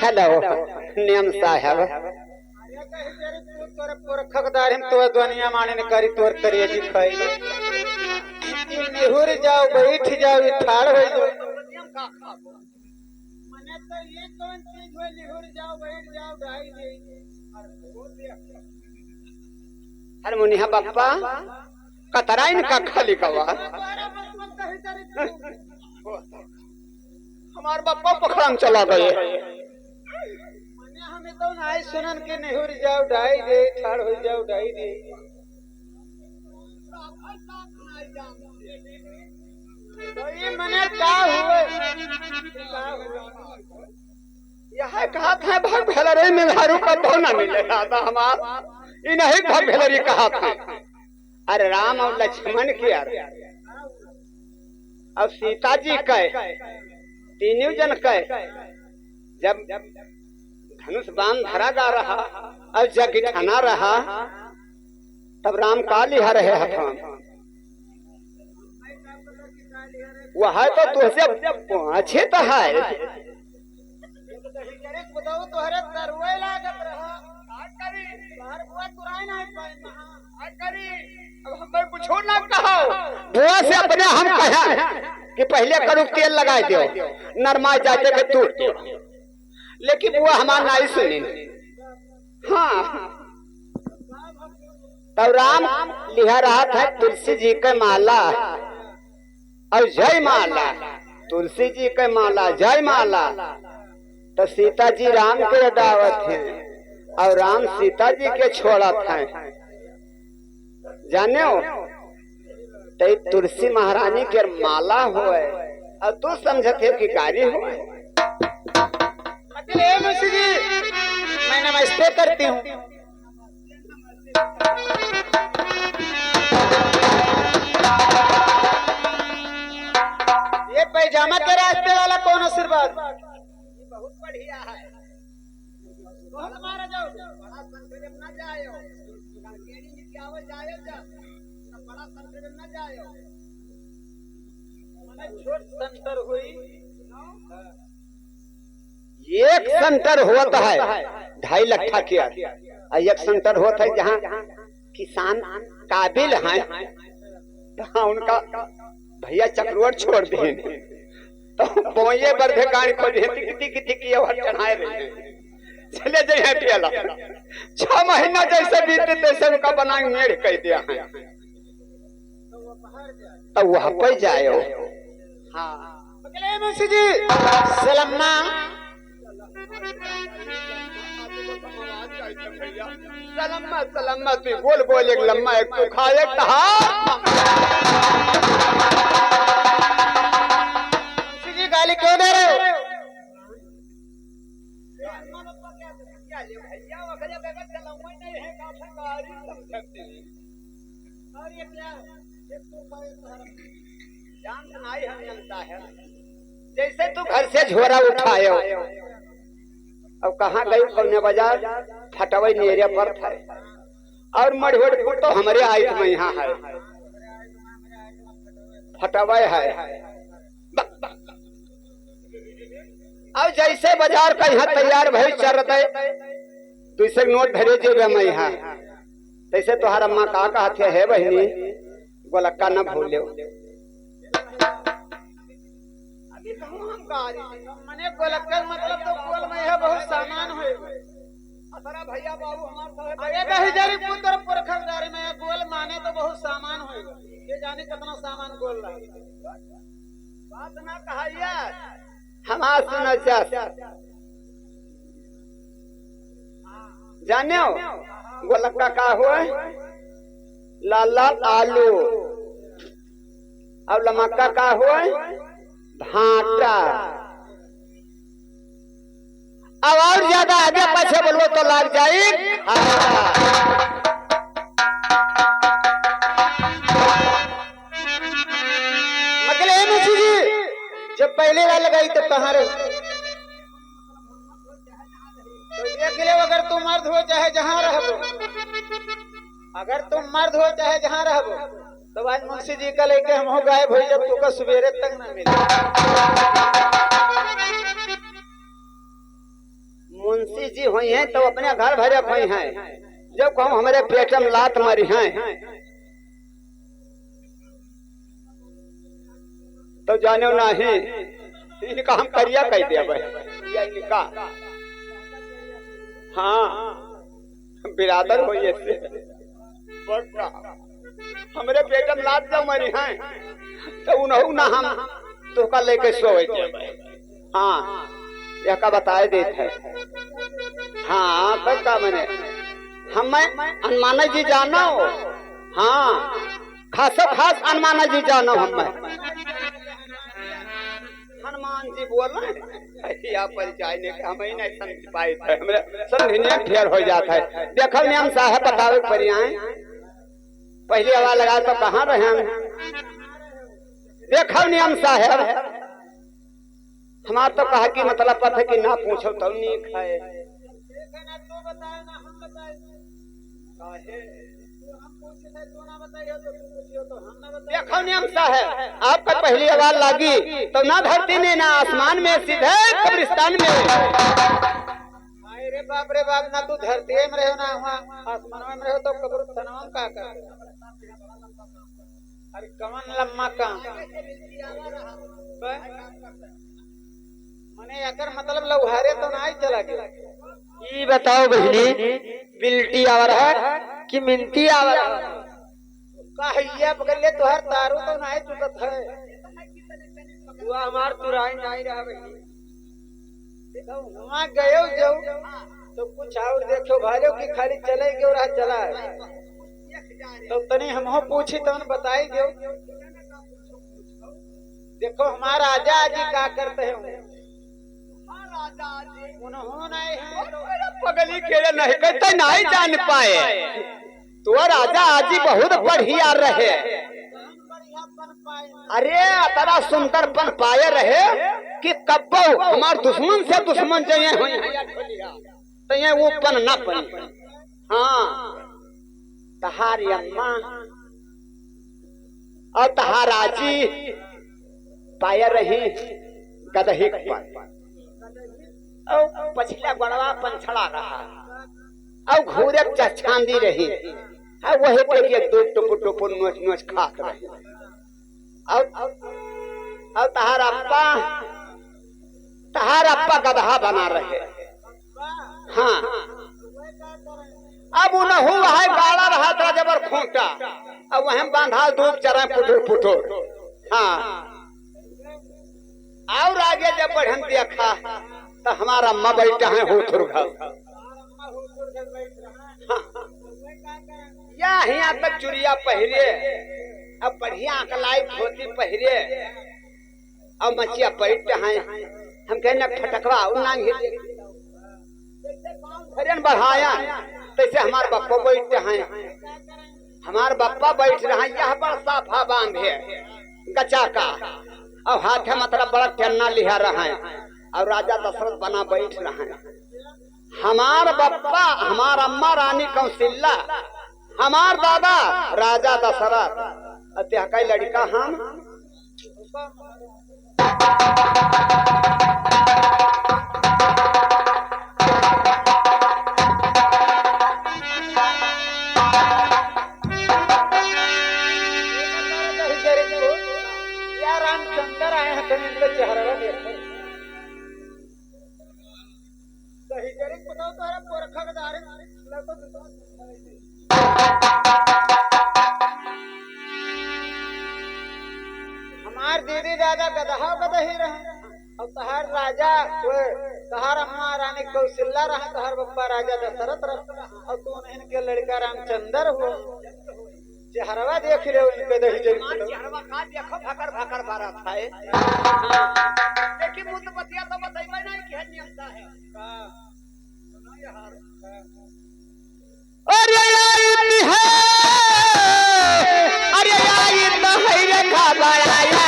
Hello नियम साहब पुरखदारी तो दुनिया माने ने करी तोर करिए जी खाई निहुर जाओ बैठ जाओ ठाड़ हो जाओ मने तो ये कौन चीज हो निहुर जाओ बैठ जाओ ढाई दे अरे मुनिया बापा कतराइन का खाली कवा हमार बापा पखड़ाम चला गए मने हमें तो नाई सुनन के निहुर जाओ ढाई दे ठाड़ हो जाओ ढाई दे तो ये मने का हुए यह कहा था भाग भेलरे में हारू का तो ना मिले दादा हमार इ नहीं भाग भेलरी कहा था अरे राम और लक्ष्मण की अब सीता जी कहे तीनों जन कहे जब धनुष बाण धरा जा रहा और जग ठाना रहा तब राम का लिहा रहे हथान वह तो तुझसे अच्छे तो है बताओ तोहरे दरुए लागत रहा करी बाहर बुआ तुराई नहीं पाई करी अब हमें कुछ ना कहो बुआ से अपने हम कहा कि पहले करू तेल लगा दो नरमा जाते के टूट दो लेकिन बुआ हमारा नहीं सुनी हाँ तब राम लिहा रहा था तुलसी जी के माला और जय माला तुलसी जी के माला जय माला तो सीता जी राम के दावत है और राम सीता जी के छोड़त है जाने हो तो तुलसी महारानी के माला होए और तू समझते कि कार्य हो अकेले मुंशी जी मैं नमस्ते करती हूँ ये पैजामा के रास्ते वाला कौन आशीर्वाद बहुत बढ़िया है बहुत मारा जाओ बड़ा संकट न जायो गाड़ी निकावे जायो जा बड़ा संकट न जायो मने छोट संतर हुई एक सेंटर होता है 2.5 लाख के एक सेंटर होता है जहाँ किसान काबिल हैं तो उनका भैया चक्रवट छोड़ दें तो बोये बर्धे गाड़ी खोज किती चढ़ाए रहे चले जाए पियाला 6 महीना जैसे बीते तैसे उनका बना मेड़ कह दिया है तो वह पे जाओ हाँ अकेले मुंशी जी सलम्मा सलम्मा सलम्मा तू बोल बोल एक लम्मा एक तू खाए कहा जी गाली क्यों दे रहे हो जैसे तू घर से झोरा उठाए अब कहाँ गई कौन बाजार फटवई नेरिया पर था और मढ़ोड़ तो हमारे आयत में यहाँ है फटवई है अब जैसे बाजार का यहाँ तैयार भई चल रहे 200 नोट धरे जेबे में यहाँ तैसे तोहार अम्मा का कहते है बहनी गोलक्का न भूलो मने गोलक्का मतलब तो गोल में है बहुत सामान है असरा भैया बाबू हमार अरे दहजरी पुत्र पुरखदारी में गोल माने तो बहुत सामान है ये जाने कितना सामान गोल रहा बात ना कहिया हमार सुनो जा जाने हो गोलक्का का हुआ लाल लाल आलू अब लमक्का का हुआ भाटा अब और ज्यादा आगे पीछे बोलो तो लग जाए मतलब मुंशी जी जब पहले बार लगाई तब कहाँ रहे तो देख ले अगर तुम मर्द हो चाहे जहाँ रहो अगर तुम मर्द हो चाहे जहाँ रहो तो आज मुंशी जी का लेके हम हो गायब हो जब तुमको सवेरे तक न मिले तुलसी जी हुई हैं तो अपने घर भरे हुई हैं, जब कहूँ हमारे पेट में लात मरी हैं तो जाने नहीं इनका हम करिया कह दिया भाई इनका। हाँ बिरादर हो ये हमरे पेट में लात जब मरी हैं तो उन्हों ना हम तो का लेके सोए थे। हाँ यह का बताए देते है। हाँ तब का मैंने हमें अनुमान जी जानो। हाँ खासो खास अनुमान जी जानो हमें हनुमान जी बोल रहे या परिचय ने हमें नहीं समझ पाए थे, हमरे समझने फेर हो जाता है। देखो नियम साहब बतावे परियाए पहली आवाज लगा तो कहाँ रहे हम। देखो नियम साहब हमार तो कहा कि मतलब पता है कि ना पूछो तो नहीं खाए। देखो नियम साहब आपका पहली आवाज लगी तो ना धरती में ना आसमान में सीधे कब्रिस्तान में। अरे बाप रे बाप, ना तू धरती में रहो ना वहाँ आसमान में रहो तो कब्रिस्तान में का कर। अरे कवन लम्मा का मने अगर मतलब लौहारे तो ना ही चला गया। ये बताओ बहनी बिल्टी आवर है कि मिनती आवर है? कहिया पकड़ ले तुहर तारू तो नहीं टूटत है। तू हमार तुराई नहीं रहा बहनी। वहाँ गयो जाओ तो कुछ और देखो भालो कि खाली चले गयो रहा चला है तो तनी हम पूछी तो बताई दो। देखो हमारा राजा जी क्या करते हैं उन्होंने पगली खेले नहीं कहते नहीं जान पाए तो राजा आजी बहुत बढ़िया रहे। अरे तेरा सुंदरपन पाए रहे कि कब्बो हमार दुश्मन से दुश्मन चाहिए हुई तो ये वो पन न पन। हाँ तहारी अम्मा और तहाराजी पाए रही गदही पर और पछला गड़वा पंछड़ा रहा और घूरे छांदी रही और वही पे के दो टुप टुप नोच नोच खात रहे और तहार अप्पा गदहा बना रहे। हाँ अब उन्हों वह गाड़ा रहा था जबर खूंटा अब वह बांधा दूब चरा पुटुर पुटुर। हाँ और आगे जब बढ़न देखा तो हमारा अम्मा बैठा है होथुर घर। यहाँ तक चुरिया पहरे अब बढ़िया अकलाई धोती पहरे और मचिया बैठे हैं। हम कहने फटकवा बढ़ाया तैसे हमारे बप्पा बैठते हैं। हमारे बप्पा बैठ रहे हैं यहाँ पर साफा बांधे गचा का और हाथ है मतलब बड़ा टेन्ना लिहा रहा है और राजा दशरथ बना बैठ रहे हैं। हमार बप्पा हमार अम्मा रानी कौशल्या हमार दादा राजा दशरथ अत्या का लड़का हम रामचंद्र आए हैं तो चेहरा देखो हमार दीदी दादा गदहा गदही रहे और तहार राजा तहार अम्मा रानी कौशल्या रहा तहार बप्पा राजा दशरथ रहा और तू इनके लड़का रामचंद्र हो। चेहरवा देख रहे हो इनके दही चेहरवा का देखो भकर भकर बारा था देखी मुंह बतिया तो बताइबा नहीं कि नियमता है। अरे आई है अरे आई तो है रे खबराया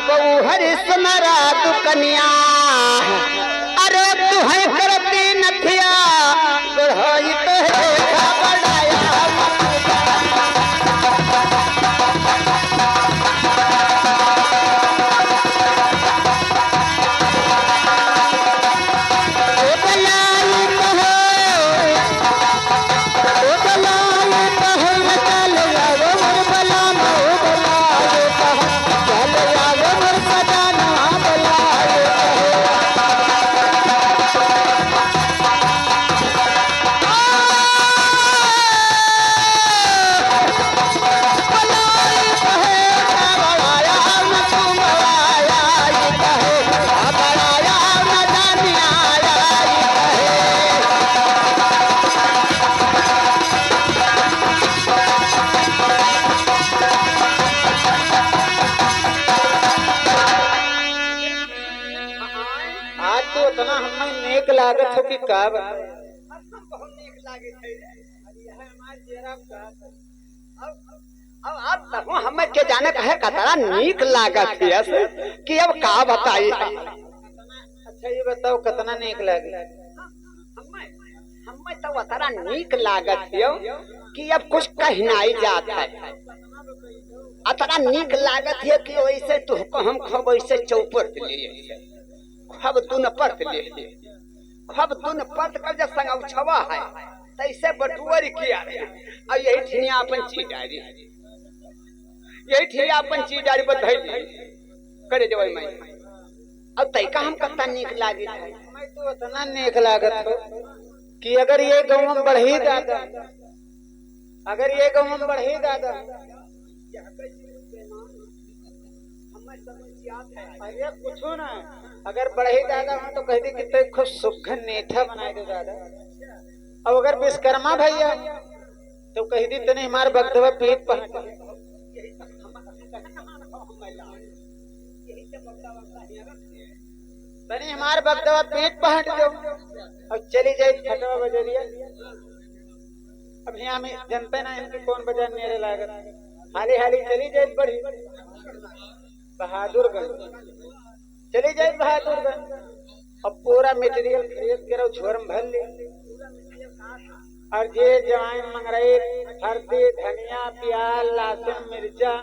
बहू हरिश्चंद्रा तू कन्या अरे तू है करती नथिया गढ़ई तो देखा बढ़ाया उतना हमें नेक लागत हो कि का बहुत नीक लागे थे अब तको हमें के जाने कहे कतरा नीक लागत है कि अब का बताई। अच्छा ये बताओ कितना नीक लागे। हमें तो उतरा नीक लागत है कि अब कुछ कहनाई जात है। अतरा नीक लागत है कि वैसे तुमको हम खब वैसे चौपट ले खब तुन पत ले खब तुन पत कर जब संग छवा है तैसे बटुअर किया और यही ठिया अपन चीज डारी यही ठिया अपन चीज डारी बधाई करे देवई मैं अब तैका हम कत्ता नीक लागे है। मैं तो उतना नीक लागत हो कि अगर ये गांव में बढ़ी दादा अगर ये गांव में बढ़ी दादा अरे कुछ ना अगर बढ़े दादा हो तो कह दी कि खूब सुखन नेठा बनाए दो दादा। अब अगर विश्वकर्मा भैया तो कह दी तने हमार बगधवा पीठ पर तने हमार बगधवा पीठ पर हट दो और चली जाए फटवा बजरिया। अब यहाँ में जनता ना इनके कौन बाजार मेरे लागत हाली हाली चली जाए बढ़ी बहादुरगंज चली जाए बहादुरगंज अब पूरा मटेरियल खरीद के झोरम भर ले और जे जवाइन मंगरई हल्दी धनिया प्याज लहसुन मिर्चा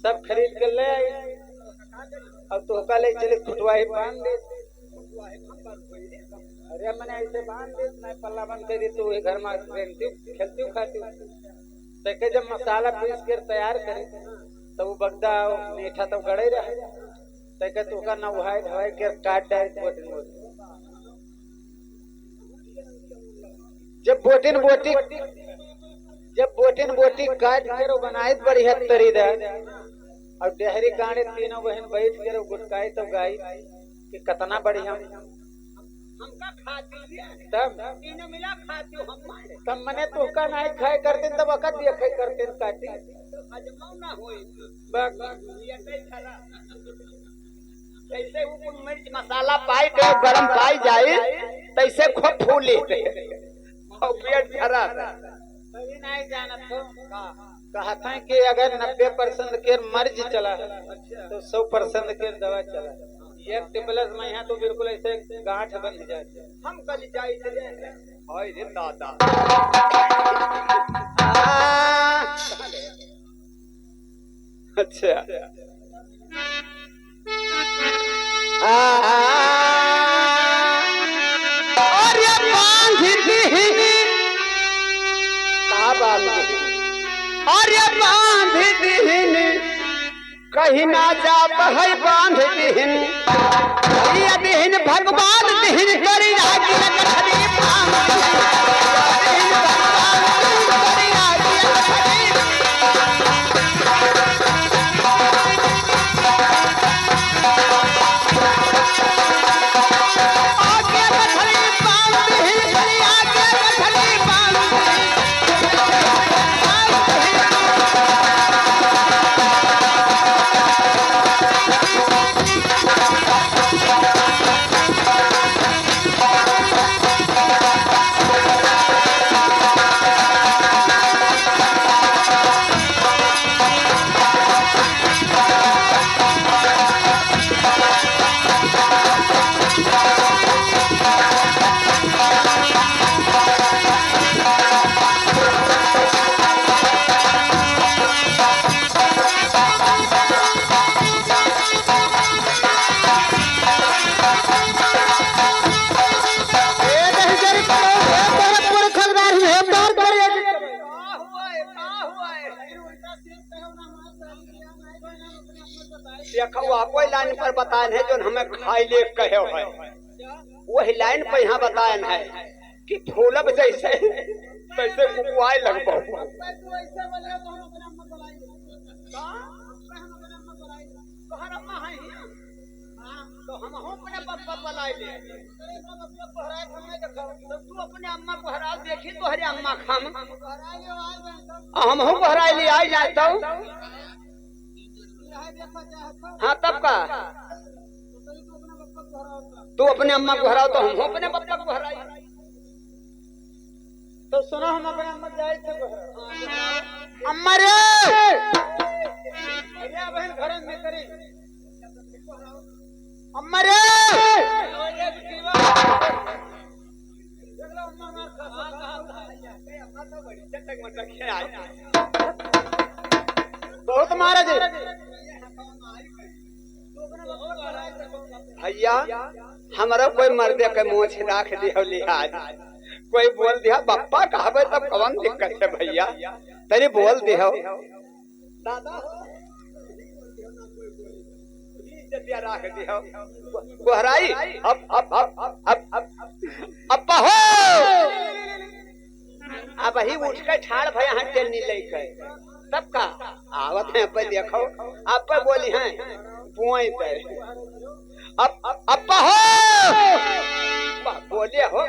सब खरीद के ले आई अब तो ले चले खुटवाही बांध दे। अरे मैंने ऐसे बांध दे नहीं पल्ला बंद कर दी तो वही घर में खेलती खाती तो जब मसाला पीस कर तैयार करे तो वो बगदा मीठा तो गड़े रहे तो का नहाए धवाए के काट डाल जब बोटिन बोटी काट के बनाए बढ़िया तरीदार और डेहरी कांडे तीनों बहन बैठ के गुटकाई तो गाई कि कितना बढ़िया तब मने तो का नहीं खाए करते तब वक़्त देखे करते काटी तैसे ऊपर मिर्च मसाला पाई के गरम पाई जाए तैसे खूब फूले और पेट भरा कभी नहीं जाना तो कहता है कि अगर 90% के मर्ज चला तो 100% के दवा चला एक टिबलस में यहाँ तो बिल्कुल ऐसे गांठ बन जाए हम कल जाए हाय रे दादा अच्छा और ये बांध दीनी का बांध और ये बांध दीनी कहीं ना जात है बांध दीनी ये दीन भगवान दीन करी राजी करी देखो आपको लाइन पर बताए है जो हमें खाई ले कहे है वही लाइन पर यहाँ बताए है कि फूलब जैसे तैसे कुकुआए लग पाऊ तो हम अपने पप्पा बुलाए ले तू अपने अम्मा को हरा देखी तो हरे अम्मा खाम हम हो हरा ले आ जाए तो हाँ तब का तू अपने अम्मा को हराओ तो हम अपने पप्पा को हराई तो सुनो हम अपने अम्मा जाए थे अम्मा रे अरे बहन घर में करे अम्मा रे बहुत महाराज भैया हमारा कोई मर्दे के मोछ राख दिया लिहाज कोई बोल दिया बप्पा कहबे तब कौन दिक्कत है भैया तेरी बोल दिया दादा राख दिया गोहराई अप्पा हो अब ही उठ के ठाड़ भैया हाथ टेलनी लेके तब का आवत है पे देखो आप पे बोली हैं पुआई पे अप्पा हो बोले हो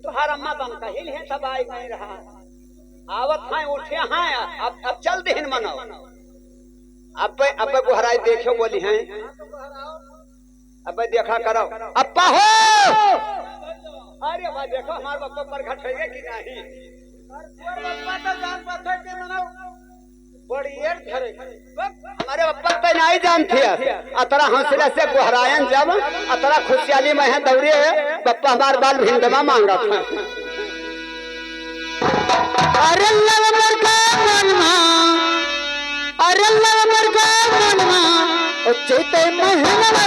तुहार अम्मा बन का हिल है सब आई नहीं रहा आवत हैं उठे हैं अब चल दिन मनो अब गुहराई देखो बोली हैं अब देखा करो अप्पा हो अरे वाह देखो हमारे बापा पर घट है कि नहीं हमारे बापा तो नहीं जानती है अतरा हौसला से गुहरायन जब अतरा खुशहाली में है दौड़े बापा हमारे बाल भिंडमा मांगा था अरे लव मरका मनवा अरे लव मरका मनवा ओ चेते महनवा